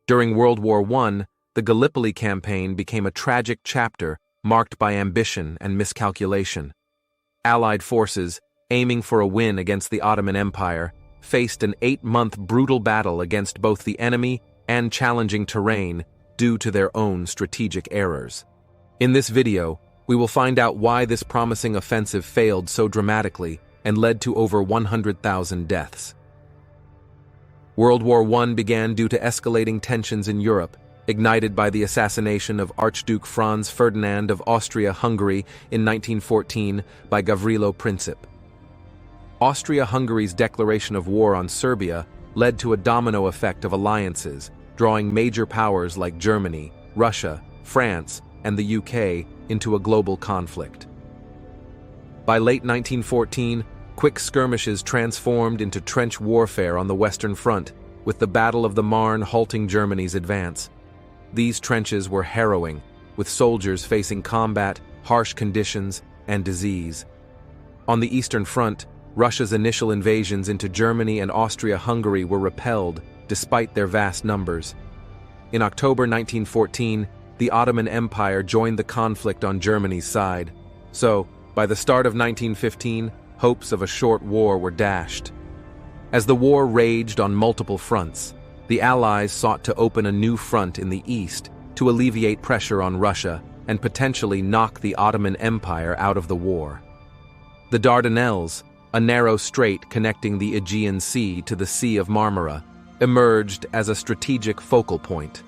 During World War I, the Gallipoli campaign became a tragic chapter marked by ambition and miscalculation. Allied forces, aiming for a win against the Ottoman Empire, faced an 8-month brutal battle against both the enemy and challenging terrain due to their own strategic errors. In this video, we will find out why this promising offensive failed so dramatically and led to over 100,000 deaths. World War I began due to escalating tensions in Europe, ignited by the assassination of Archduke Franz Ferdinand of Austria-Hungary in 1914 by Gavrilo Princip. Austria-Hungary's declaration of war on Serbia led to a domino effect of alliances, drawing major powers like Germany, Russia, France, and the UK into a global conflict. By late 1914, quick skirmishes transformed into trench warfare on the Western Front, with the Battle of the Marne halting Germany's advance. These trenches were harrowing, with soldiers facing combat, harsh conditions, and disease. On the Eastern Front, Russia's initial invasions into Germany and Austria-Hungary were repelled, despite their vast numbers. In October 1914, the Ottoman Empire joined the conflict on Germany's side. So, by the start of 1915, hopes of a short war were dashed. As the war raged on multiple fronts, the Allies sought to open a new front in the east to alleviate pressure on Russia and potentially knock the Ottoman Empire out of the war. The Dardanelles, a narrow strait connecting the Aegean Sea to the Sea of Marmara, emerged as a strategic focal point.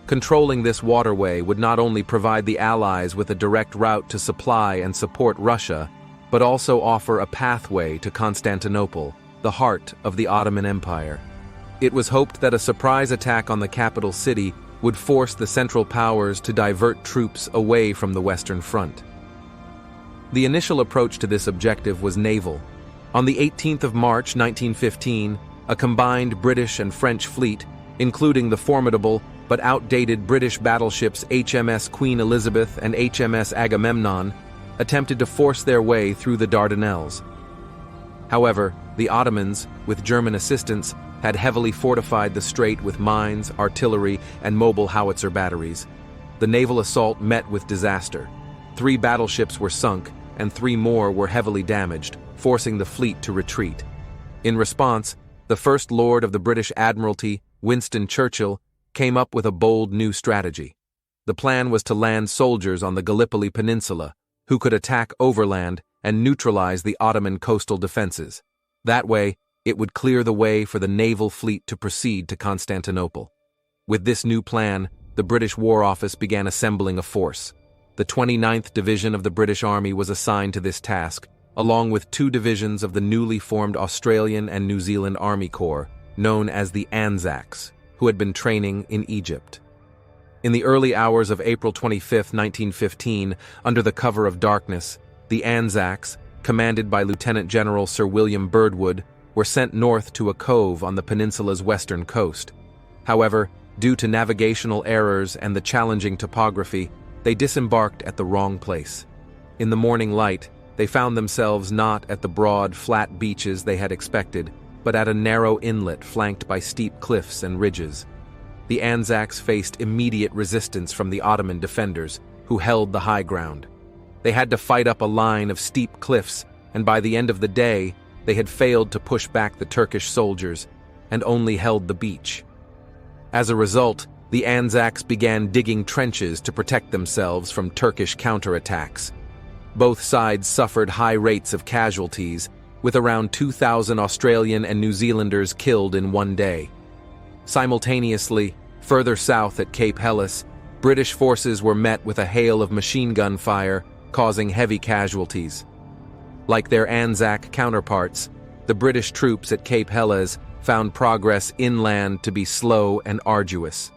Controlling this waterway would not only provide the Allies with a direct route to supply and support Russia, but also offer a pathway to Constantinople, the heart of the Ottoman Empire. It was hoped that a surprise attack on the capital city would force the Central Powers to divert troops away from the Western Front. The initial approach to this objective was naval. On the 18th of March 1915, a combined British and French fleet, including the formidable but outdated British battleships HMS Queen Elizabeth and HMS Agamemnon, attempted to force their way through the Dardanelles. However, the Ottomans, with German assistance, had heavily fortified the strait with mines, artillery, and mobile howitzer batteries. The naval assault met with disaster. 3 battleships were sunk, and 3 more were heavily damaged, forcing the fleet to retreat. In response, the First Lord of the British Admiralty, Winston Churchill, came up with a bold new strategy. The plan was to land soldiers on the Gallipoli Peninsula, who could attack overland and neutralize the Ottoman coastal defenses. That way, it would clear the way for the naval fleet to proceed to Constantinople. With this new plan, the British War Office began assembling a force. The 29th Division of the British Army was assigned to this task, along with 2 divisions of the newly formed Australian and New Zealand Army Corps, known as the Anzacs, who had been training in Egypt. In the early hours of April 25, 1915, under the cover of darkness, the Anzacs, commanded by Lieutenant General Sir William Birdwood, were sent north to a cove on the peninsula's western coast. However, due to navigational errors and the challenging topography, they disembarked at the wrong place. In the morning light, they found themselves not at the broad, flat beaches they had expected, but at a narrow inlet flanked by steep cliffs and ridges. The Anzacs faced immediate resistance from the Ottoman defenders, who held the high ground. They had to fight up a line of steep cliffs, and by the end of the day, they had failed to push back the Turkish soldiers, and only held the beach. As a result, the Anzacs began digging trenches to protect themselves from Turkish counterattacks. Both sides suffered high rates of casualties, with around 2,000 Australian and New Zealanders killed in one day. Simultaneously, further south at Cape Helles, British forces were met with a hail of machine gun fire, causing heavy casualties. Like their Anzac counterparts, the British troops at Cape Helles found progress inland to be slow and arduous.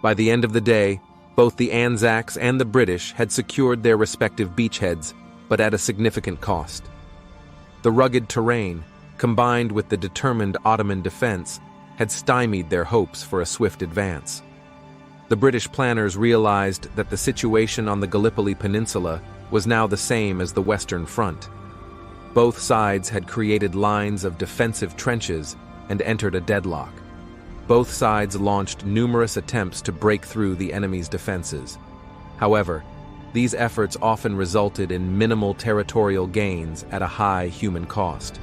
By the end of the day, both the Anzacs and the British had secured their respective beachheads, but at a significant cost. The rugged terrain, combined with the determined Ottoman defense, had stymied their hopes for a swift advance. The British planners realized that the situation on the Gallipoli Peninsula was now the same as the Western Front. Both sides had created lines of defensive trenches and entered a deadlock. both sides launched numerous attempts to break through the enemy's defenses. However, these efforts often resulted in minimal territorial gains at a high human cost.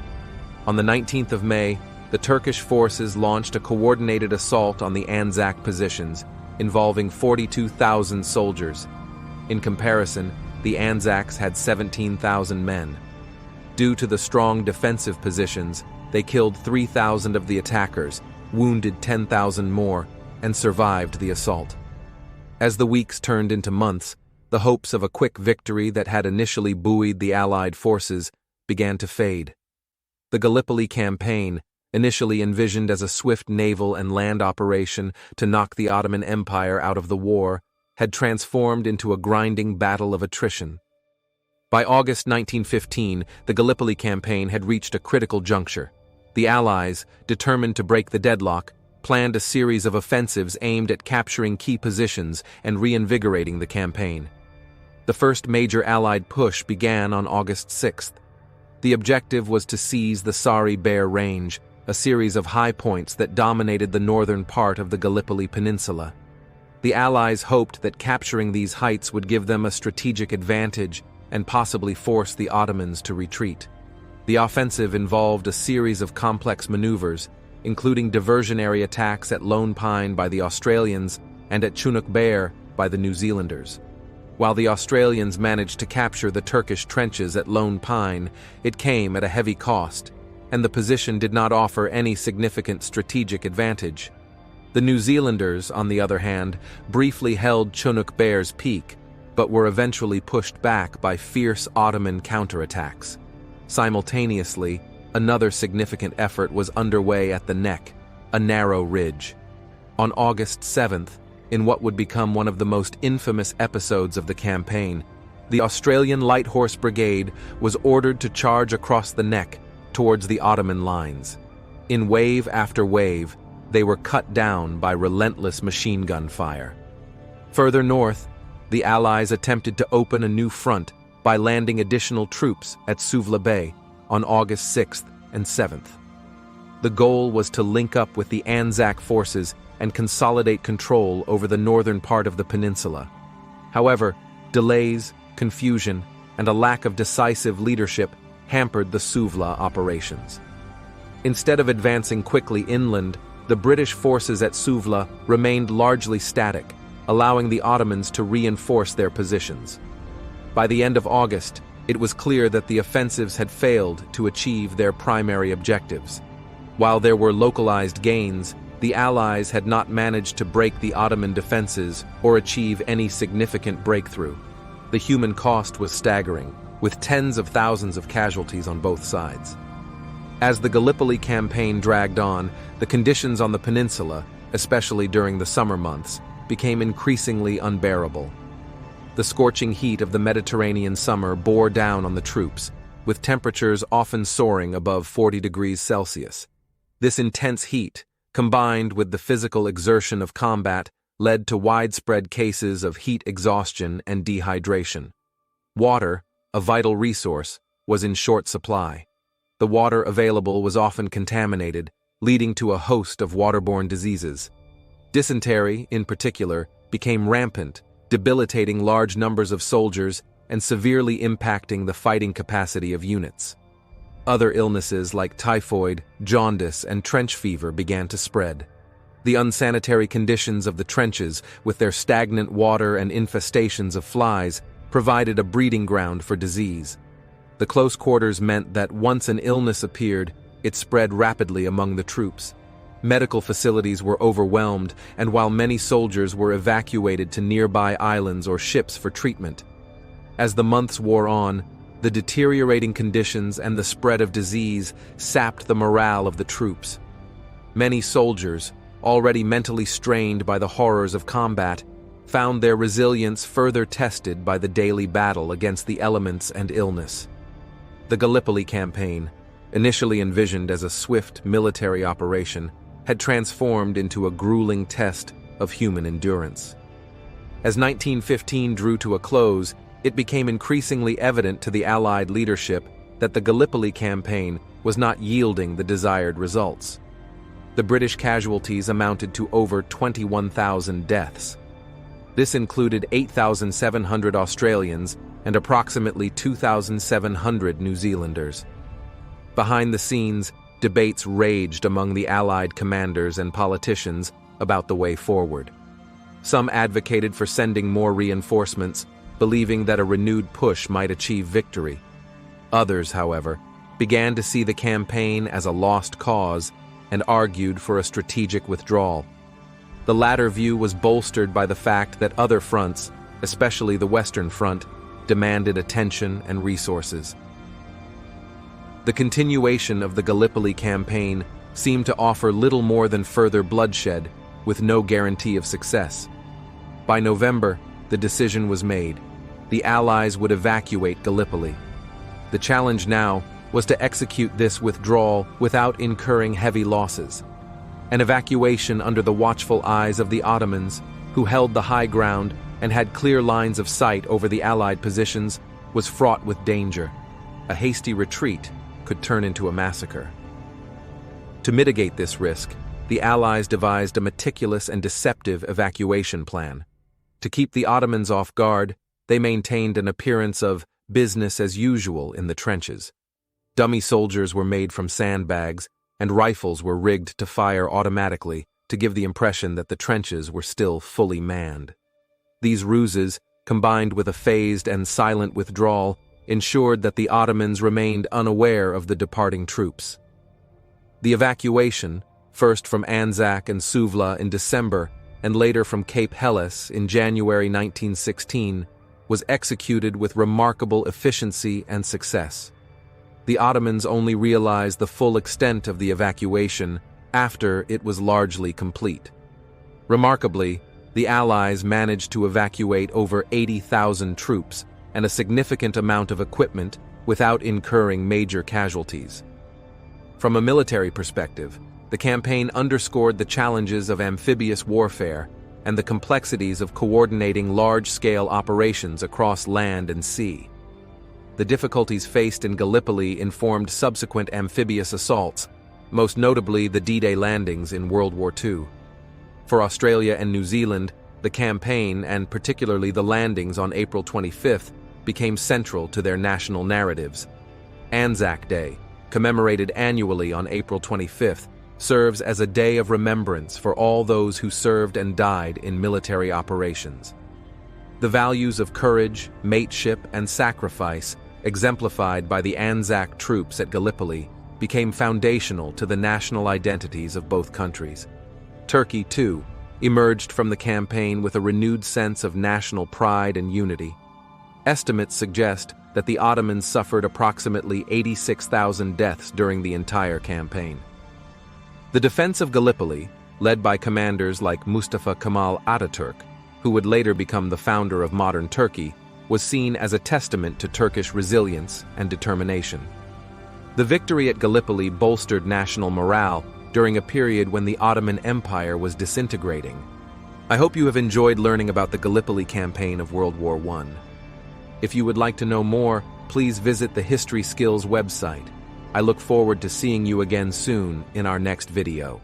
On the 19th of May, the Turkish forces launched a coordinated assault on the Anzac positions, involving 42,000 soldiers. In comparison, the Anzacs had 17,000 men. Due to the strong defensive positions, they killed 3,000 of the attackers, wounded 10,000 more, and survived the assault. As the weeks turned into months, the hopes of a quick victory that had initially buoyed the Allied forces began to fade. The Gallipoli campaign, initially envisioned as a swift naval and land operation to knock the Ottoman Empire out of the war, had transformed into a grinding battle of attrition. By August 1915, the Gallipoli campaign had reached a critical juncture. The Allies, determined to break the deadlock, planned a series of offensives aimed at capturing key positions and reinvigorating the campaign. The first major Allied push began on August 6th. The objective was to seize the Sari Bair Range, a series of high points that dominated the northern part of the Gallipoli Peninsula. The Allies hoped that capturing these heights would give them a strategic advantage and possibly force the Ottomans to retreat. The offensive involved a series of complex maneuvers, including diversionary attacks at Lone Pine by the Australians and at Chunuk Bair by the New Zealanders. While the Australians managed to capture the Turkish trenches at Lone Pine, it came at a heavy cost, and the position did not offer any significant strategic advantage. The New Zealanders, on the other hand, briefly held Chunuk Bair's peak, but were eventually pushed back by fierce Ottoman counterattacks. Simultaneously, another significant effort was underway at the neck, a narrow ridge. On August 7th, in what would become one of the most infamous episodes of the campaign, the Australian Light Horse Brigade was ordered to charge across the neck towards the Ottoman lines. In wave after wave, they were cut down by relentless machine gun fire. Further north, the Allies attempted to open a new front by landing additional troops at Suvla Bay on August 6th and 7th. The goal was to link up with the Anzac forces and consolidate control over the northern part of the peninsula. However, delays, confusion, and a lack of decisive leadership hampered the Suvla operations. Instead of advancing quickly inland, the British forces at Suvla remained largely static, allowing the Ottomans to reinforce their positions. By the end of August, it was clear that the offensives had failed to achieve their primary objectives. While there were localized gains, the Allies had not managed to break the Ottoman defenses or achieve any significant breakthrough. The human cost was staggering, with tens of thousands of casualties on both sides. As the Gallipoli campaign dragged on, the conditions on the peninsula, especially during the summer months, became increasingly unbearable. The scorching heat of the Mediterranean summer bore down on the troops, with temperatures often soaring above 40 degrees Celsius. This intense heat, combined with the physical exertion of combat, led to widespread cases of heat exhaustion and dehydration. Water, a vital resource, was in short supply. The water available was often contaminated, leading to a host of waterborne diseases. Dysentery, in particular, became rampant, debilitating large numbers of soldiers and severely impacting the fighting capacity of units. Other illnesses like typhoid, jaundice, and trench fever began to spread. The unsanitary conditions of the trenches, with their stagnant water and infestations of flies, provided a breeding ground for disease. The close quarters meant that once an illness appeared, it spread rapidly among the troops. Medical facilities were overwhelmed, and while many soldiers were evacuated to nearby islands or ships for treatment. As the months wore on, the deteriorating conditions and the spread of disease sapped the morale of the troops. Many soldiers, already mentally strained by the horrors of combat, found their resilience further tested by the daily battle against the elements and illness. The Gallipoli campaign, initially envisioned as a swift military operation, had transformed into a grueling test of human endurance. As 1915 drew to a close, it became increasingly evident to the Allied leadership that the Gallipoli campaign was not yielding the desired results. The British casualties amounted to over 21,000 deaths. This included 8,700 Australians and approximately 2,700 New Zealanders. Behind the scenes, debates raged among the Allied commanders and politicians about the way forward. Some advocated for sending more reinforcements, believing that a renewed push might achieve victory. Others, however, began to see the campaign as a lost cause and argued for a strategic withdrawal. The latter view was bolstered by the fact that other fronts, especially the Western Front, demanded attention and resources. The continuation of the Gallipoli campaign seemed to offer little more than further bloodshed, with no guarantee of success. By November, the decision was made. The Allies would evacuate Gallipoli. The challenge now was to execute this withdrawal without incurring heavy losses. An evacuation under the watchful eyes of the Ottomans, who held the high ground and had clear lines of sight over the Allied positions, was fraught with danger. A hasty retreat could turn into a massacre. To mitigate this risk, the Allies devised a meticulous and deceptive evacuation plan. To keep the Ottomans off guard, they maintained an appearance of business as usual in the trenches. Dummy soldiers were made from sandbags, and rifles were rigged to fire automatically to give the impression that the trenches were still fully manned. These ruses, combined with a phased and silent withdrawal, ensured that the Ottomans remained unaware of the departing troops. The evacuation, first from Anzac and Suvla in December and later from Cape Helles in January 1916, was executed with remarkable efficiency and success. The Ottomans only realized the full extent of the evacuation after it was largely complete. Remarkably, the Allies managed to evacuate over 80,000 troops and a significant amount of equipment without incurring major casualties. From a military perspective, the campaign underscored the challenges of amphibious warfare and the complexities of coordinating large-scale operations across land and sea. The difficulties faced in Gallipoli informed subsequent amphibious assaults, most notably the D-Day landings in World War II. For Australia and New Zealand, the campaign, and particularly the landings on April 25th, became central to their national narratives. Anzac Day, commemorated annually on April 25th, serves as a day of remembrance for all those who served and died in military operations. The values of courage, mateship, and sacrifice, exemplified by the Anzac troops at Gallipoli, became foundational to the national identities of both countries. Turkey, too, emerged from the campaign with a renewed sense of national pride and unity. Estimates suggest that the Ottomans suffered approximately 86,000 deaths during the entire campaign. The defense of Gallipoli, led by commanders like Mustafa Kemal Ataturk, who would later become the founder of modern Turkey, was seen as a testament to Turkish resilience and determination. The victory at Gallipoli bolstered national morale during a period when the Ottoman Empire was disintegrating. I hope you have enjoyed learning about the Gallipoli campaign of World War I. If you would like to know more, please visit the History Skills website. I look forward to seeing you again soon in our next video.